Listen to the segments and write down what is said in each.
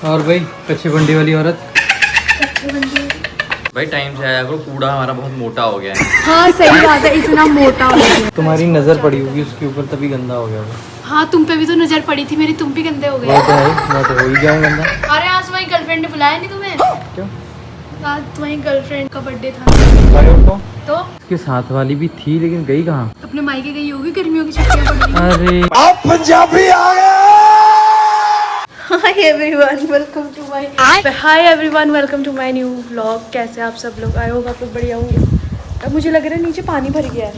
और भाई कच्ची बंडी वाली औरत, भाई टाइम से आया करो, कूड़ा हमारा बहुत मोटा हो गया है। हाँ सही बात है, इतना मोटा हो गया। तुम्हारी नजर पड़ी होगी उसके ऊपर तभी गंदा हो गया वो। हाँ तुम पे भी तो नजर पड़ी थी मेरी, तुम भी गंदे हो वो गए। तो है, मैं तो हो ही जाऊँ गंदा। अरे आज तुम्हारी गर्लफ्रेंड ने बुलाया नहीं तुम्हें? क्यों? आज तुम्हारी गर्लफ्रेंड का बर्थडे था अरे वो तो उसके साथ वाली भी थी लेकिन गई कहाँ? अपने मायके गई होगी, गर्मियों की छुट्टियां पड़ रही हैं। अरे आप पंजाबी आ गए। Hi everyone welcome to my new vlog. कैसे आप सब लोग? आए होगा आप लोग बढ़िया होंगे। अब मुझे लग रहा है नीचे पानी भर गया है,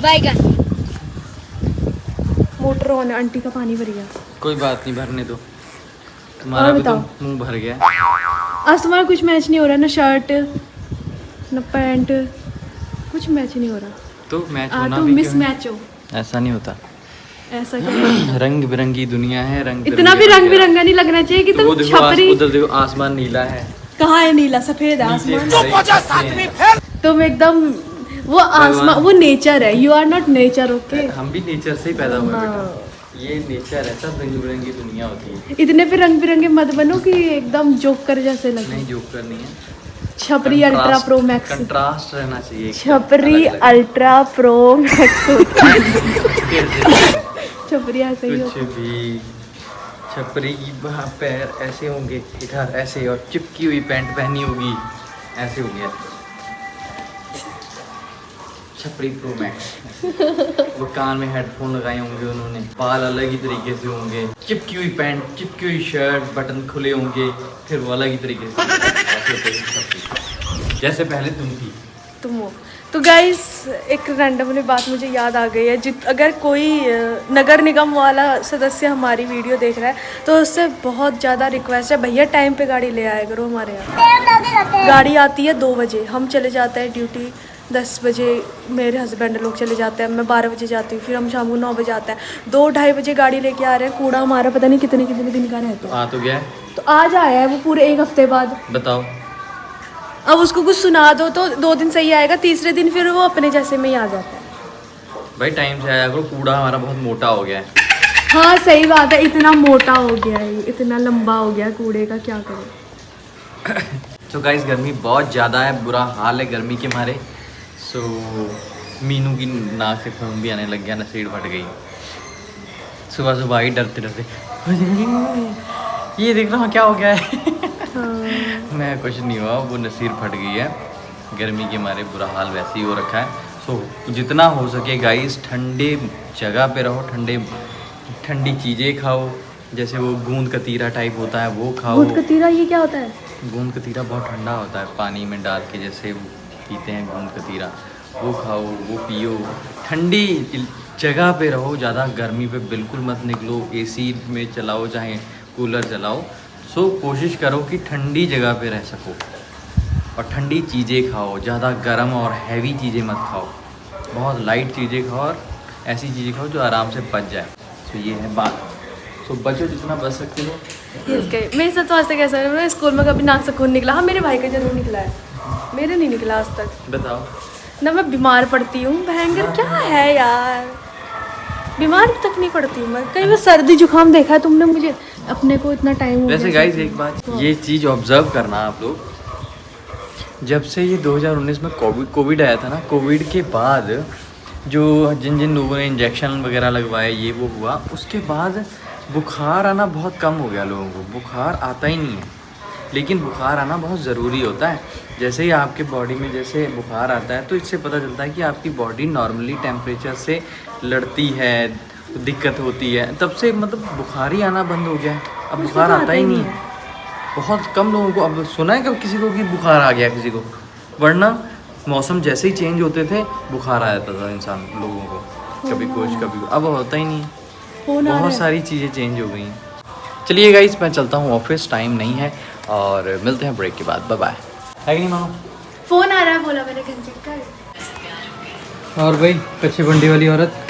मोटर ऑन है, आंटी का पानी भर गया। कोई बात नहीं, भरने दो। तुम्हारा और भी तो बताओ। मुंह भर गया। आज तुम्हारा कुछ मैच नहीं हो रहा, ना शर्ट ना पैंट, कुछ मैच नहीं हो रहा। तो मैच होना तुम भी मिस क्यों है? मैच हो। ऐसा नहीं होता। ऐसा क्या? रंग बिरंगी दुनिया है, रंग इतना भी रंग बिरंगा नहीं लगना चाहिए कि तो वो तुम देखो छपरी। उधर देखो, आसमान नीला है, कहाँ है नीला? सफेद है नीचे आसमान। हरे हैं। तुम एकदम वो आसमान, वो नेचर है। You are not nature, okay? हम भी नेचर से ही पैदा हुए हाँ। बेटा। ये नेचर है, सब रंग बिरंगी दुनिया होती है। इतने भी रंग बिरंगे मत बनो कि एकदम जोकर जैसे लगे। नहीं, जोक करनी है। छपरी अल्ट्रा प्रो मैक्स, कंट्रास्ट रहना चाहिए। छपरी अलग-अलग। अल्ट्रा प्रो मैक्स होता है। छपरी ऐसे ही कुछ होता भी छपरी की वहाँ पैर ऐसे होंगे, इधर ऐसे, और चिपकी हुई पैंट पहनी होगी, ऐसे हो गया छपरी प्रो मैक्स। वो कान में हेडफोन लगाए होंगे उन्होंने, बाल अलग ही तरीके से होंगे, चिपकी हुई पैंट, चिपकी हुई शर्ट, बटन खुले होंगे, फिर वो अलग ही तरीके से ऐसे होते हैं छपरी, जैसे पहले तुम थी। तुम हो। तो गाइस एक रैंडमली बात मुझे याद आ गई है। अगर कोई नगर निगम वाला सदस्य हमारी वीडियो देख रहा है तो उससे बहुत ज़्यादा रिक्वेस्ट है, भैया टाइम पे गाड़ी ले आया करो हमारे यहाँ। गाड़ी आती है 2 बजे, हम चले जाते हैं ड्यूटी 10 बजे, मेरे हस्बैंड लोग चले जाते हैं, मैं 12 बजे जाती हूँ, फिर हम शाम को 9 बजे आते हैं। 2-2:30 बजे गाड़ी लेके आ रहे हैं, कूड़ा हमारा पता नहीं कितने कितने दिन का रहता है। आ तो गया है, तो आज आया है वो पूरे 1 हफ्ते बाद। बताओ। अब उसको कुछ सुना दो तो 2 दिन सही आएगा, तीसरे दिन फिर वो अपने जैसे में ही आ जाता है। भाई टाइम से आया करो, कूड़ा हमारा बहुत मोटा हो गया है। हाँ सही बात है, इतना मोटा हो गया है, इतना लंबा हो गया कूड़े का, क्या करें। तो गाइस गर्मी बहुत ज़्यादा है, बुरा हाल है गर्मी के मारे। सो मीनू की नाक से खून भी आने लग गया, नसीर फट गई। सुबह सुबह आई डरते डरते, ये देख रहा हूँ क्या हो गया है। हाँ। मैं कुछ नहीं हुआ, वो नसीर फट गई है। गर्मी के मारे बुरा हाल वैसे ही हो रखा है। सो जितना हो सके गाइस ठंडे जगह पे रहो, ठंडी चीज़ें खाओ, जैसे वो गूंद कतीरा टाइप होता है वो खाओ। भूत कतीरा ये क्या होता है? गूंद कतीरा बहुत ठंडा होता है, पानी में डाल के जैसे वो पीते हैं गूंद कतीरा, वो खाओ, वो पियो। ठंडी जगह पे रहो, ज़्यादा गर्मी पे बिल्कुल मत निकलो। एसी में चलाओ चाहे कूलर चलाओ। सो कोशिश करो कि ठंडी जगह पे रह सको और ठंडी चीज़ें खाओ, ज़्यादा गर्म और हैवी चीज़ें मत खाओ, बहुत लाइट चीज़ें खाओ और ऐसी चीज़ें खाओ जो आराम से पच जाए। तो ये है बात। तो बचो जितना बच सकते हो। मेरे साथ तो आज तक ऐसा है, मैं स्कूल में कभी नाक से खून निकला। हाँ मेरे भाई का जरूर निकला है, मेरे नहीं निकला आज तक। बताओ। ना मैं बीमार पड़ती हूँ, भयंकर क्या है यार, बीमार तक नहीं पड़ती हूँ मैं। कहीं मैं सर्दी जुकाम देखा है तुमने मुझे? अपने को इतना टाइम हो वैसे गया। गाइस एक बात ये चीज़ ऑब्जर्व करना आप लोग, जब से ये 2019 में कोविड आया था ना, कोविड के बाद जो जिन जिन लोगों ने इंजेक्शन वगैरह लगवाए, ये वो हुआ, उसके बाद बुखार आना बहुत कम हो गया लोगों को। बुखार आता ही नहीं है, लेकिन बुखार आना बहुत ज़रूरी होता है। जैसे ही आपके बॉडी में जैसे बुखार आता है तो इससे पता चलता है कि आपकी बॉडी नॉर्मली टेम्परेचर से लड़ती है, दिक्कत होती है। तब से मतलब बुखार ही आना बंद हो गया है, अब बुखार आता ही नहीं है। बहुत कम लोगों को अब सुना है कब किसी को कि बुखार आ गया किसी को, वरना मौसम जैसे ही चेंज होते थे बुखार आ जाता था इंसान लोगों को, कभी कुछ कभी कुछ। अब होता ही नहीं है, बहुत सारी चीज़ें चेंज हो गई हैं। चलिए गाइस मैं चलता हूँ ऑफिस, टाइम नहीं है, और मिलते हैं ब्रेक के बाद। Bye bye. है कि नहीं मानो? फोन आ रहा है, बोला मैंने घंटे का। और भाई कच्ची बंडी वाली औरत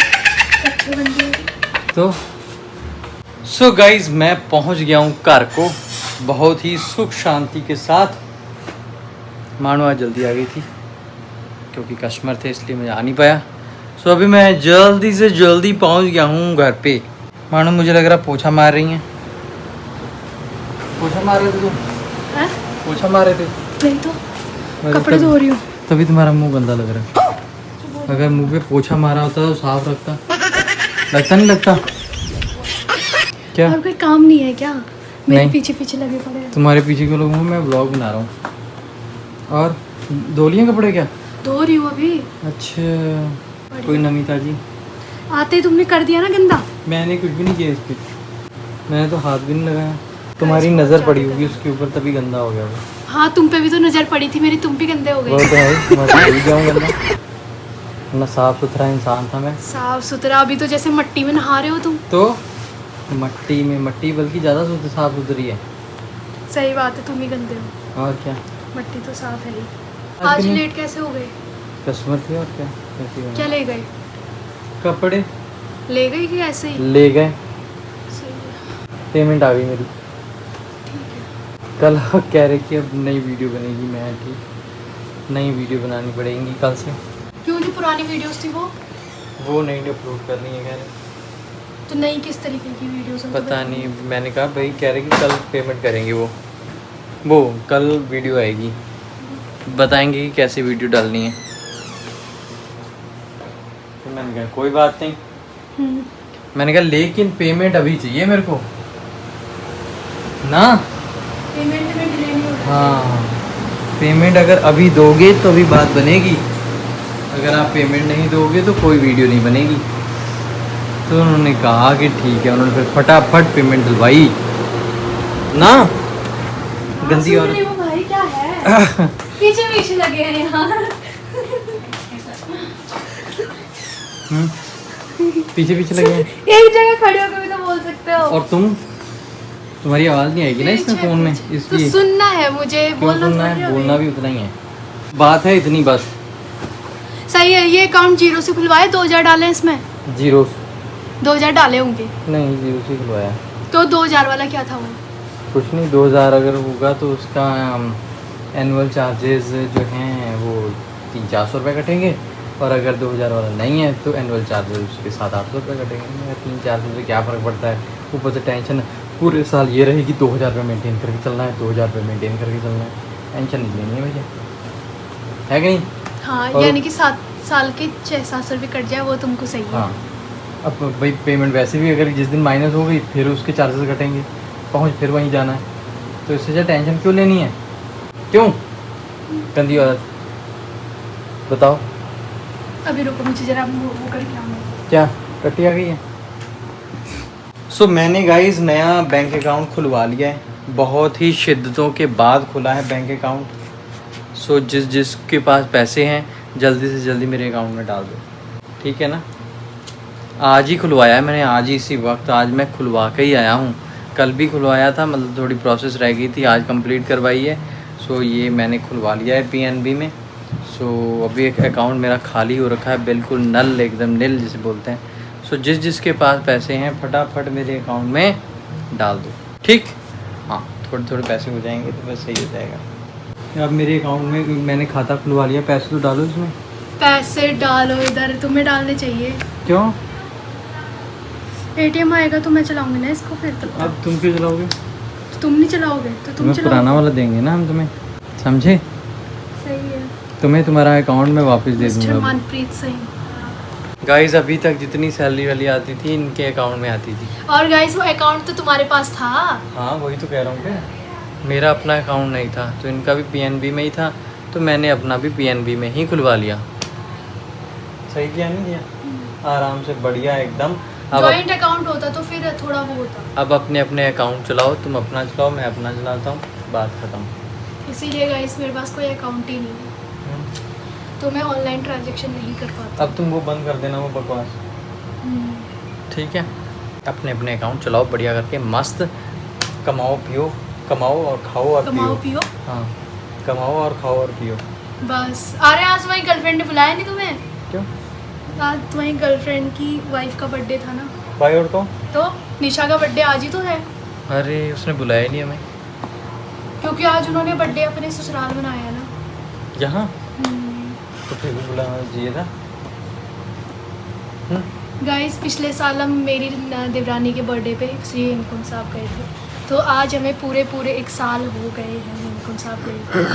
तो। सो गाइज मैं पहुंच गया हूँ घर को बहुत ही सुख शांति के साथ। मानो आज जल्दी आ गई थी क्योंकि कस्टमर थे इसलिए मैं आ नहीं पाया। सो अभी मैं जल्दी से जल्दी पहुंच गया हूँ घर पे। मानो मुझे लग रहा पोछा मार रही हैं। पोछा मार रहे थे तुम? हैं? पोछा मार रहे थे? नहीं तो अरे कपड़े धो रही हूँ। तभी तुम्हारा मुंह गंदा लग रहा है। अगर मुंह पे पोछा मारा होता तो साफ रखता। लगता नहीं लगता? क्या और कोई काम नहीं है क्या? मेरे नहीं। पीछे पीछे लगे पड़े हैं। तुम्हारे पीछे क्यों लगूंगा? मैं ब्लॉग बना रहा हूँ। और धो लिए कपड़े क्या? धो रही हूँ अभी। अच्छा, कोई नमी ताजी? आते ही तुमने कर दिया ना गंदा। मैंने कुछ भी नहीं किया इस पे, मैंने तो हाथ भी नहीं लगाया। तुम्हारी नज़र पड़ी होगी उसके ऊपर तभी गंदा हो गया वो। हाँ, तुम पे भी तो नजर पड़ी थी मेरी, तुम भी गंदे हो वो गए। तो है, मैं भूल गया हूँ गंदा। मैं साफ सुथरा इंसान था मैं। साफ सुथरा, अभी तो जैसे मिट्टी में नहा रहे हो तुम। तो मट्टी में, मट्टी बल्कि ज़्यादा साफ सुथरी है। सही बात है, तुम ही गंदे हो। और क्या, मिट्टी तो साफ है ही। आज आज नहीं- लेट कैसे हो गए? कस्टमर थे और क्या, कैसी क्या बात? ले गए? कपड़े ले गए कि ऐसे ही? ले गए, सही है, पेमेंट आ गई मेरी। ठीक है। कल कह रहे कि अब नई वीडियो बनेगी। मैं ठीक, नई वीडियो बनानी पड़ेगी कल से। क्यों, जो पुरानी वीडियोस थी वो नहीं अपलोड करनी है कह रहे। तो नई किस तरीके की वीडियोस हैं? पता नहीं, मैंने कहा भाई, कह रहे कि कल पेमेंट करेंगे। वो कल वीडियो आएगी, बताएंगे कि कैसी वीडियो डालनी है। तो मैंने कहा कोई बात नहीं। हम्म, मैंने कहा लेकिन पेमेंट अभी चाहिए मेरे को ना। पेमेंट में डिले नहीं हो रहा। हाँ, पेमेंट अगर अभी दोगे तो अभी बात बनेगी, अगर आप पेमेंट नहीं दोगे तो कोई वीडियो नहीं बनेगी। तो उन्होंने कहा कि ठीक है, उन्होंने फिर फटाफट पेमेंट दिलवाई ना। गंदी सुन और रही हूँ भाई, क्या है? पीछे पीछे लगे हैं यहाँ। पीछे पीछे लगे हैं। एक जगह खड़े होकर भी तो बोल सकते हो। और तुम्हारी आवाज़ नहीं आएगी ना इसमें फ़ोन में, तो इसलिए सुनना है मुझे, क्यों बोलना सुनना थोड़ी है, अभी। बोलना भी उतना ही है। बात है इतनी बस। सही है, ये अकाउंट जीरो से खुलवाए, 2000 डाले इसमें। जीरो 2000 डाले होंगे नहीं, जीरो से खुलवाया। तो 2000 वाला क्या था वो? कुछ नहीं, 2000 अगर होगा तो उसका एनुअल चार्जेस जो हैं वो 300-400 रुपये कटेंगे, और अगर 2000 वाला नहीं है तो एनुअल चार्जेस उसके 700-800 रुपये कटेंगे। 300-400 से क्या फ़र्क पड़ता है? ऊपर से टेंशन पूरे साल ये रहेगी 2000 रुपये मेंटेन करके चलना है, 2000 रुपये मेंटेन करके चलना है। टेंशन नहीं लेनी है भैया, है कि नहीं? हाँ, और- यानी कि 7 साल के 600-700 रुपये कट जाए, वो तुमको सही है। हाँ, अब भाई पेमेंट वैसे भी अगर जिस दिन माइनस हो गई फिर उसके चार्जेस कटेंगे, पहुँच फिर वहीं जाना है, तो इससे जो टेंशन क्यों लेनी है? क्यों? गंदी औरत, बताओ। अभी रुको, मुझे जरा वो करके आऊँ। क्या कट्टी आ गई है? सो मैंने गाइस नया बैंक अकाउंट खुलवा लिया है, बहुत ही शिद्दतों के बाद खुला है बैंक अकाउंट। सो जिसके पास पैसे हैं जल्दी से जल्दी मेरे अकाउंट में डाल दो, ठीक है ना। आज ही खुलवाया है मैंने, आज ही इसी वक्त, आज मैं खुलवा के ही आया हूँ। कल भी खुलवाया था, मतलब थोड़ी प्रोसेस रह गई थी, आज कंप्लीट करवाई है। सो ये मैंने खुलवा लिया है पीएनबी में। सो अभी एक अकाउंट मेरा खाली हो रखा है, बिल्कुल नल, एकदम नील जिसे बोलते हैं। सो जिसके पास पैसे हैं फटाफट मेरे अकाउंट में डाल दो, ठीक। हाँ, थोड़े थोड़े पैसे हो जाएंगे तो बस सही हो जाएगा। अब मेरे अकाउंट में मैंने खाता खुलवा लिया, पैसे तो डालो इसमें। पैसे डालो इधर, तुम्हें डालने चाहिए। क्यों? एटीएम आएगा तो मैं चलाऊंगी ना इसको, फिर तब तक। अब तुम क्यों चलाओगे? तुम नहीं चलाओगे तो तुम तुम्हें चलाओ। पुराना वाला देंगे ना हम तुम्हें, समझे? सही है। तुम्हें तुम्हारा अकाउंट में वापस दे मिस्टर दूंगा। मनप्रीत सिंह। गाइस अभी तक जितनी सैलरी वाली आती थी इनके अकाउंट में आती थी। और गाइस, वो अकाउंट तो तुम्हारे पास था। हाँ वही तो कह रहा हूँ कि मेरा अपना अकाउंट नहीं था, तो इनका भी पीएनबी में ही था, तो मैंने अपना भी पीएनबी में ही खुलवा लिया। सही किया नहीं किया? आराम से बढ़िया एकदम। अब जॉइंट अकाउंट होता तो फिर थोड़ा वो होता। अब अपने अपने अकाउंट चलाओ, तुम अपना चलाओ, मैं अपना चलाता हूँ, बात खत्म। इसीलिए गाइस मेरे पास कोई अकाउंट ही नहीं है, तो मैं ऑनलाइन ट्रांजैक्शन नहीं कर पाता। अब तुम वो बंद कर देना, वो बकवास, ठीक है। अपने अपने अकाउंट चलाओ बढ़िया करके, मस्त कमाओ पियो, कमाओ और खाओ और कमाओ पियो। पियो, हाँ, कमाओ और खाओ और पियो। बस। अरे आज तुम्हारी गर्लफ्रेंड ने बुलाया नहीं तुम्हें? क्यों? आज तुम्हारी गर्लफ्रेंड की वाइफ का बर्थडे था ना, भाई और तो निशा का बर्थडे आज ही तो है। अरे उसने बुलाया नहीं हमें। क्योंकि आज उन्होंने बर्थडे अपने ससुराल मनाया ना। यहाँ तो फिर भी बुलाना चाहिए था। गाइस पिछले साल हम मेरी देवरानी के बर्थडे पे श्री हेमकुंड साहब गए थे, तो आज हमें पूरे 1 साल हो गए हैं हेमकुंड साहब गए।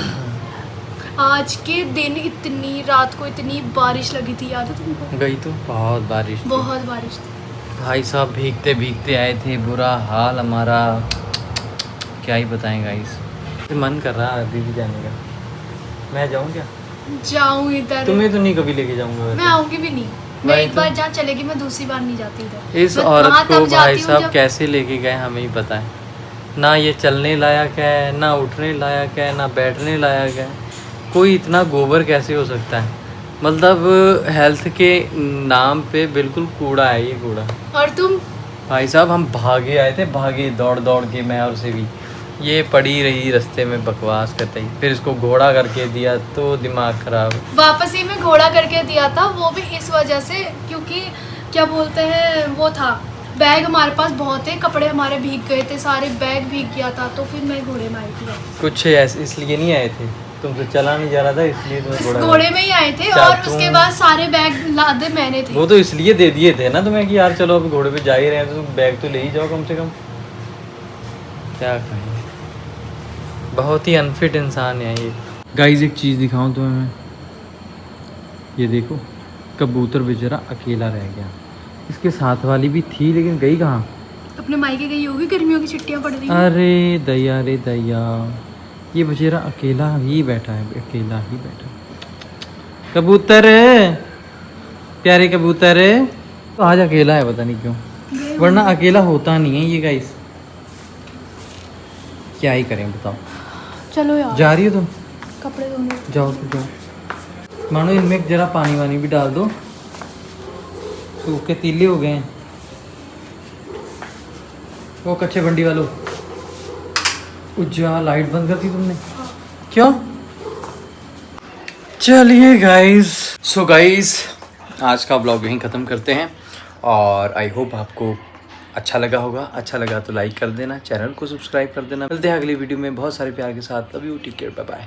आज के दिन इतनी रात को इतनी बारिश लगी थी, याद है तुमको? गई तो बहुत बारिश थी। बहुत बारिश थी भाई साहब भीगते भीगते आए थे, बुरा हाल हमारा, क्या ही बताएं गाइस। मन कर रहा है अभी भी जाने का। मैं जाऊँ क्या? जाऊँ इधर, तुम्हें तो नहीं कभी लेके जाऊंगा मैं वैसे। आऊँगी भी नहीं। मैं वही एक तो। बार जहाँ चलेगी मैं दूसरी बार नहीं जाती इधर। इस मैं औरत वहाँ को तब भाई जाती हूँ साहब जब कैसे लेके गए हमें ही पता है। ना ये चलने लायक है, ना उठने लायक है, ना बैठने लायक है। कोई इतना गोबर कैसे हो सकता है? मतलब हेल्थ के नाम पे बिल्कुल कूड़ा है ये, कूड़ा। और तुम भाई साहब हम भागे आए थे, भागे दौड़ दौड़ के, मैं और से भी। ये पड़ी रही रास्ते में बकवास करते ही, फिर इसको घोड़ा करके दिया तो दिमाग खराब। वापसी में घोड़ा करके दिया था, वो भी इस वजह से क्योंकि क्या बोलते हैं वो था, बैग हमारे पास बहुत है, कपड़े हमारे भीग गए थे सारे, बैग भीग गया था, तो फिर मैं घोड़े में आई थी। कुछ ऐसे इसलिए नहीं आए थे, तुमसे चला नहीं जा रहा था इसलिए तुम्हें घोड़े में ही आए थे। क्या और तुम- उसके बाद सारे बैग लादे मैंने थे। वो तो इसलिए दे दिए थे ना तुम्हें कि यार चलो अभी घोड़े पे जा ही रहे हैं तो तुम बैग तो ले ही जाओ कम से कम। क्या कहें, बहुत ही अनफिट इंसान है ये। गाइस एक चीज़ दिखाऊं तुम्हें मैं, ये देखो कबूतर बेचारा अकेला रह गया। इसके साथ वाली भी थी लेकिन गई कहाँ? अपने मायके गई होगी, गर्मियों की छुट्टियां पड़ रही हैं। अरे दया रे दया, ये बेचारा अकेला ही बैठा है, अकेला ही बैठा है। कबूतर प्यारे कबूतर तो आज अकेला है, पता नहीं क्यों, गए वरना अकेला होता नहीं है ये गाइस। क्या ही करें बताओ। चलो यार, जा रही हो तुम? कपड़े धोने। जाओ तो जाओ। मानो इनमें जरा पानी वानी भी डाल दो, सूखे तीले हो गए हैं। वो कच्चे बंडी वालों, उज्जा लाइट बंद कर दी तुमने, क्यों? चलिए गाइस, सो गाइस आज का ब्लॉग यहीं ख़त्म करते हैं और आई होप आपको अच्छा लगा होगा। अच्छा लगा तो लाइक कर देना, चैनल को सब्सक्राइब कर देना। मिलते हैं अगली वीडियो में बहुत सारे प्यार के साथ। Love you, take care, bye bye.